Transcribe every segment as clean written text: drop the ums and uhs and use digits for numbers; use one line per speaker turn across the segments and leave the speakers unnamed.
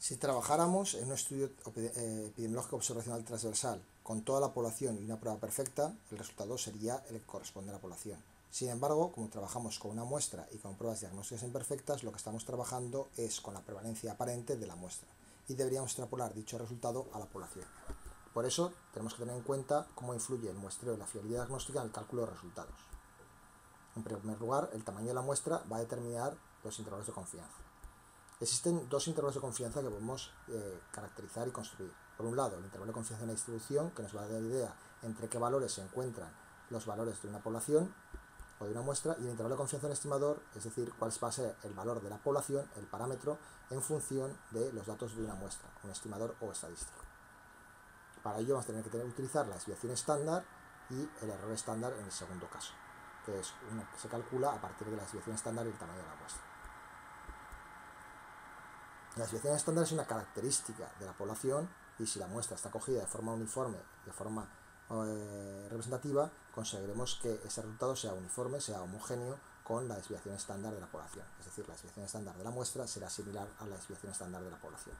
Si trabajáramos en un estudio epidemiológico observacional transversal con toda la población y una prueba perfecta, el resultado sería el que corresponde a la población. Sin embargo, como trabajamos con una muestra y con pruebas diagnósticas imperfectas, lo que estamos trabajando es con la prevalencia aparente de la muestra y deberíamos extrapolar dicho resultado a la población. Por eso, tenemos que tener en cuenta cómo influye el muestreo y la fiabilidad diagnóstica en el cálculo de resultados. En primer lugar, el tamaño de la muestra va a determinar los intervalos de confianza. Existen dos intervalos de confianza que podemos caracterizar y construir. Por un lado, el intervalo de confianza en la distribución, que nos va a dar idea entre qué valores se encuentran los valores de una población o de una muestra, y el intervalo de confianza en el estimador, es decir, cuál va a ser el valor de la población, el parámetro, en función de los datos de una muestra, un estimador o estadístico. Para ello vamos a tener que utilizar la desviación estándar y el error estándar en el segundo caso, que es una que se calcula a partir de la desviación estándar y el tamaño de la muestra. La desviación estándar es una característica de la población y si la muestra está cogida de forma uniforme, de forma representativa, conseguiremos que ese resultado sea uniforme, sea homogéneo con la desviación estándar de la población. Es decir, la desviación estándar de la muestra será similar a la desviación estándar de la población.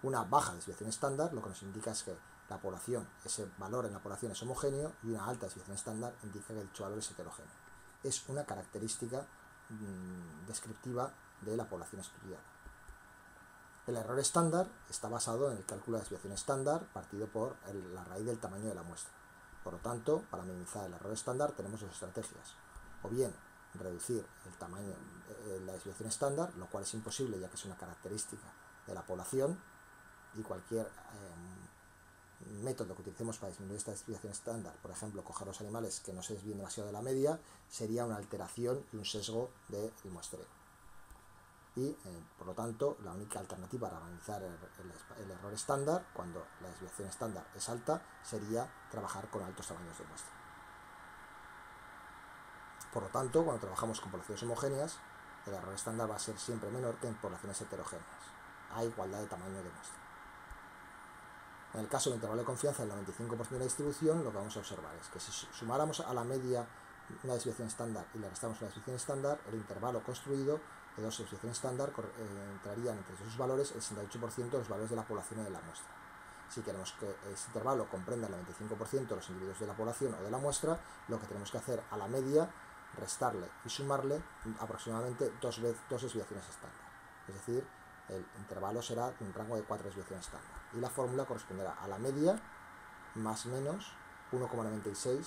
Una baja desviación estándar lo que nos indica es que la población, ese valor en la población es homogéneo, y una alta desviación estándar indica que dicho valor es heterogéneo. Es una característica descriptiva de la población estudiada. El error estándar está basado en el cálculo de desviación estándar partido por la raíz del tamaño de la muestra. Por lo tanto, para minimizar el error estándar tenemos dos estrategias. O bien reducir el tamaño, la desviación estándar, lo cual es imposible ya que es una característica de la población, y cualquier método que utilicemos para disminuir esta desviación estándar, por ejemplo, coger los animales que no se desvíen demasiado de la media, sería una alteración y un sesgo del muestreo. Y, por lo tanto, la única alternativa para analizar el error estándar, cuando la desviación estándar es alta, sería trabajar con altos tamaños de muestra. Por lo tanto, cuando trabajamos con poblaciones homogéneas, el error estándar va a ser siempre menor que en poblaciones heterogéneas, a igualdad de tamaño de muestra. En el caso del intervalo de confianza del 95% de la distribución, lo que vamos a observar es que si sumáramos a la media una desviación estándar y le restamos una desviación estándar, el intervalo construido de dos desviaciones estándar entrarían entre sus valores el 68% de los valores de la población y de la muestra. Si queremos que ese intervalo comprenda el 95% de los individuos de la población o de la muestra, lo que tenemos que hacer a la media, restarle y sumarle aproximadamente dos desviaciones estándar. Es decir, el intervalo será de un rango de 4 desviaciones estándar. Y la fórmula corresponderá a la media más menos 1,96,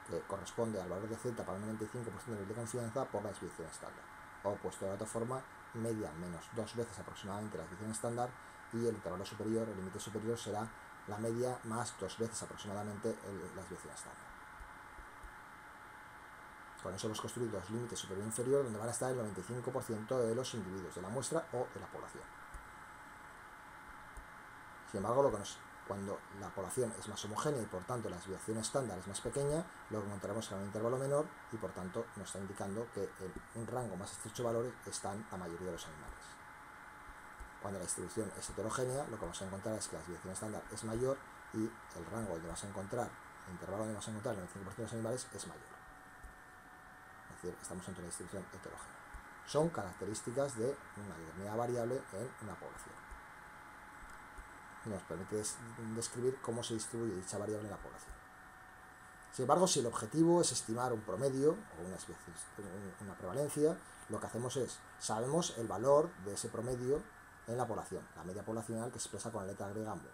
que corresponde al valor de z para un 95% de nivel de confianza por la desviación estándar. O puesto de otra forma, media menos 2 veces aproximadamente la desviación estándar, y el intervalo superior, el límite superior, será la media más 2 veces aproximadamente la desviación estándar. Con eso hemos construido dos límites superior e inferior donde van a estar el 95% de los individuos de la muestra o de la población. Sin embargo, cuando la población es más homogénea y por tanto la desviación estándar es más pequeña, lo que encontraremos será un intervalo menor y por tanto nos está indicando que en un rango más estrecho de valores están la mayoría de los animales. Cuando la distribución es heterogénea, lo que vamos a encontrar es que la desviación estándar es mayor y el rango donde vas a encontrar, el intervalo donde vas a encontrar el 95% de los animales es mayor. Es decir, estamos ante una distribución heterogénea. Son características de una determinada variable en una población. Y nos permite describir cómo se distribuye dicha variable en la población. Sin embargo, si el objetivo es estimar un promedio o una prevalencia, lo que hacemos es, sabemos el valor de ese promedio en la población, la media poblacional, que se expresa con la letra griega mu.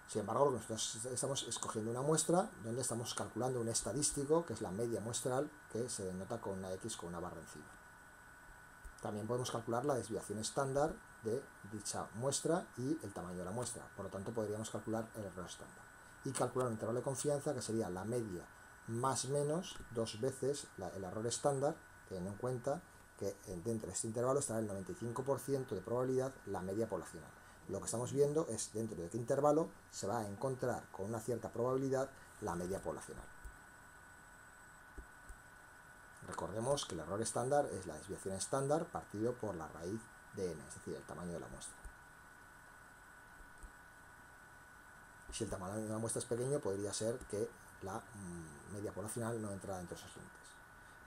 Sin embargo, lo que nosotros estamos escogiendo una muestra donde estamos calculando un estadístico, que es la media muestral, que se denota con una X con una barra encima. También podemos calcular la desviación estándar de dicha muestra y el tamaño de la muestra. Por lo tanto, podríamos calcular el error estándar. Y calcular un intervalo de confianza, que sería la media más menos 2 veces el error estándar, teniendo en cuenta que dentro de este intervalo estará el 95% de probabilidad la media poblacional. Lo que estamos viendo es dentro de qué intervalo se va a encontrar con una cierta probabilidad la media poblacional. Recordemos que el error estándar es la desviación estándar partido por la raíz de n, es decir, el tamaño de la muestra. Si el tamaño de la muestra es pequeño, podría ser que la media poblacional no entra dentro de esos límites.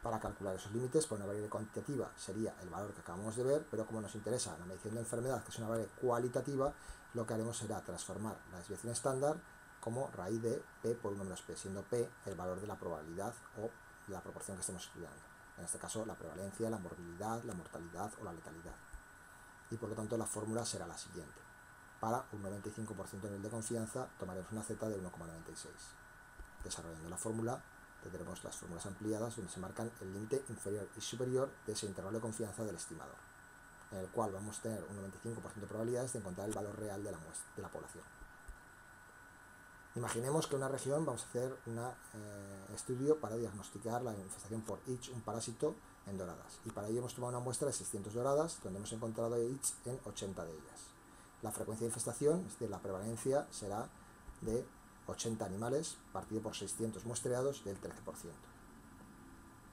Para calcular esos límites, por una variable cuantitativa sería el valor que acabamos de ver, pero como nos interesa la medición de enfermedad, que es una variable cualitativa, lo que haremos será transformar la desviación estándar como raíz de P por 1 menos P, siendo P el valor de la probabilidad o la proporción que estemos estudiando. En este caso, la prevalencia, la morbilidad, la mortalidad o la letalidad. Y por lo tanto, la fórmula será la siguiente. Para un 95% de nivel de confianza, tomaremos una Z de 1,96. Desarrollando la fórmula, tendremos las fórmulas ampliadas donde se marcan el límite inferior y superior de ese intervalo de confianza del estimador, en el cual vamos a tener un 95% de probabilidades de encontrar el valor real de la población. Imaginemos que en una región vamos a hacer un estudio para diagnosticar la infestación por Itch, un parásito, en doradas. Y para ello hemos tomado una muestra de 600 doradas, donde hemos encontrado Itch en 80 de ellas. La frecuencia de infestación, es decir, la prevalencia, será de 80 animales partido por 600 muestreados del 13%.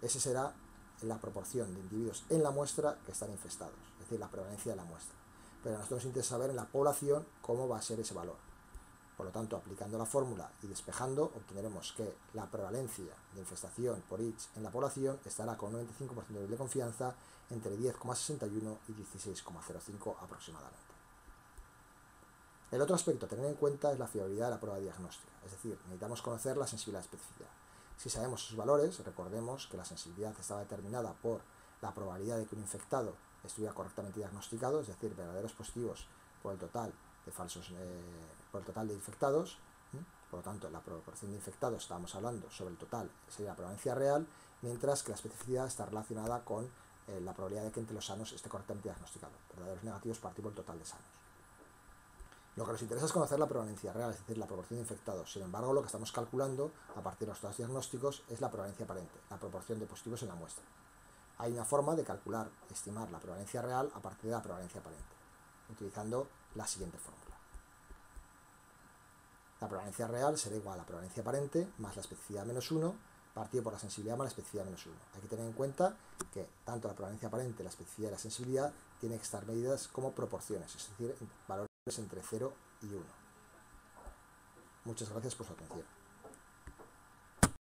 Esa será la proporción de individuos en la muestra que están infestados, es decir, la prevalencia de la muestra. Pero a nosotros nos interesa saber en la población cómo va a ser ese valor. Por lo tanto, aplicando la fórmula y despejando, obtendremos que la prevalencia de infestación por Itch en la población estará con un 95% de nivel de confianza entre 10,61 y 16,05 aproximadamente. El otro aspecto a tener en cuenta es la fiabilidad de la prueba diagnóstica, es decir, necesitamos conocer la sensibilidad y especificidad. Si sabemos sus valores, recordemos que la sensibilidad estaba determinada por la probabilidad de que un infectado estuviera correctamente diagnosticado, es decir, verdaderos positivos por el total de falsos, por el total de infectados. Por lo tanto, la proporción de infectados, estábamos hablando sobre el total, sería la prevalencia real, mientras que la especificidad está relacionada con la probabilidad de que entre los sanos esté correctamente diagnosticado, verdaderos negativos partido por el total de sanos. Lo que nos interesa es conocer la prevalencia real, es decir, la proporción de infectados. Sin embargo, lo que estamos calculando a partir de los datos diagnósticos es la prevalencia aparente, la proporción de positivos en la muestra. Hay una forma de calcular, estimar la prevalencia real a partir de la prevalencia aparente, utilizando la siguiente fórmula. La prevalencia real será igual a la prevalencia aparente más la especificidad menos 1 partido por la sensibilidad más la especificidad menos 1. Hay que tener en cuenta que tanto la prevalencia aparente, la especificidad y la sensibilidad tienen que estar medidas como proporciones, es decir, valores entre 0 y 1. Muchas gracias por su atención.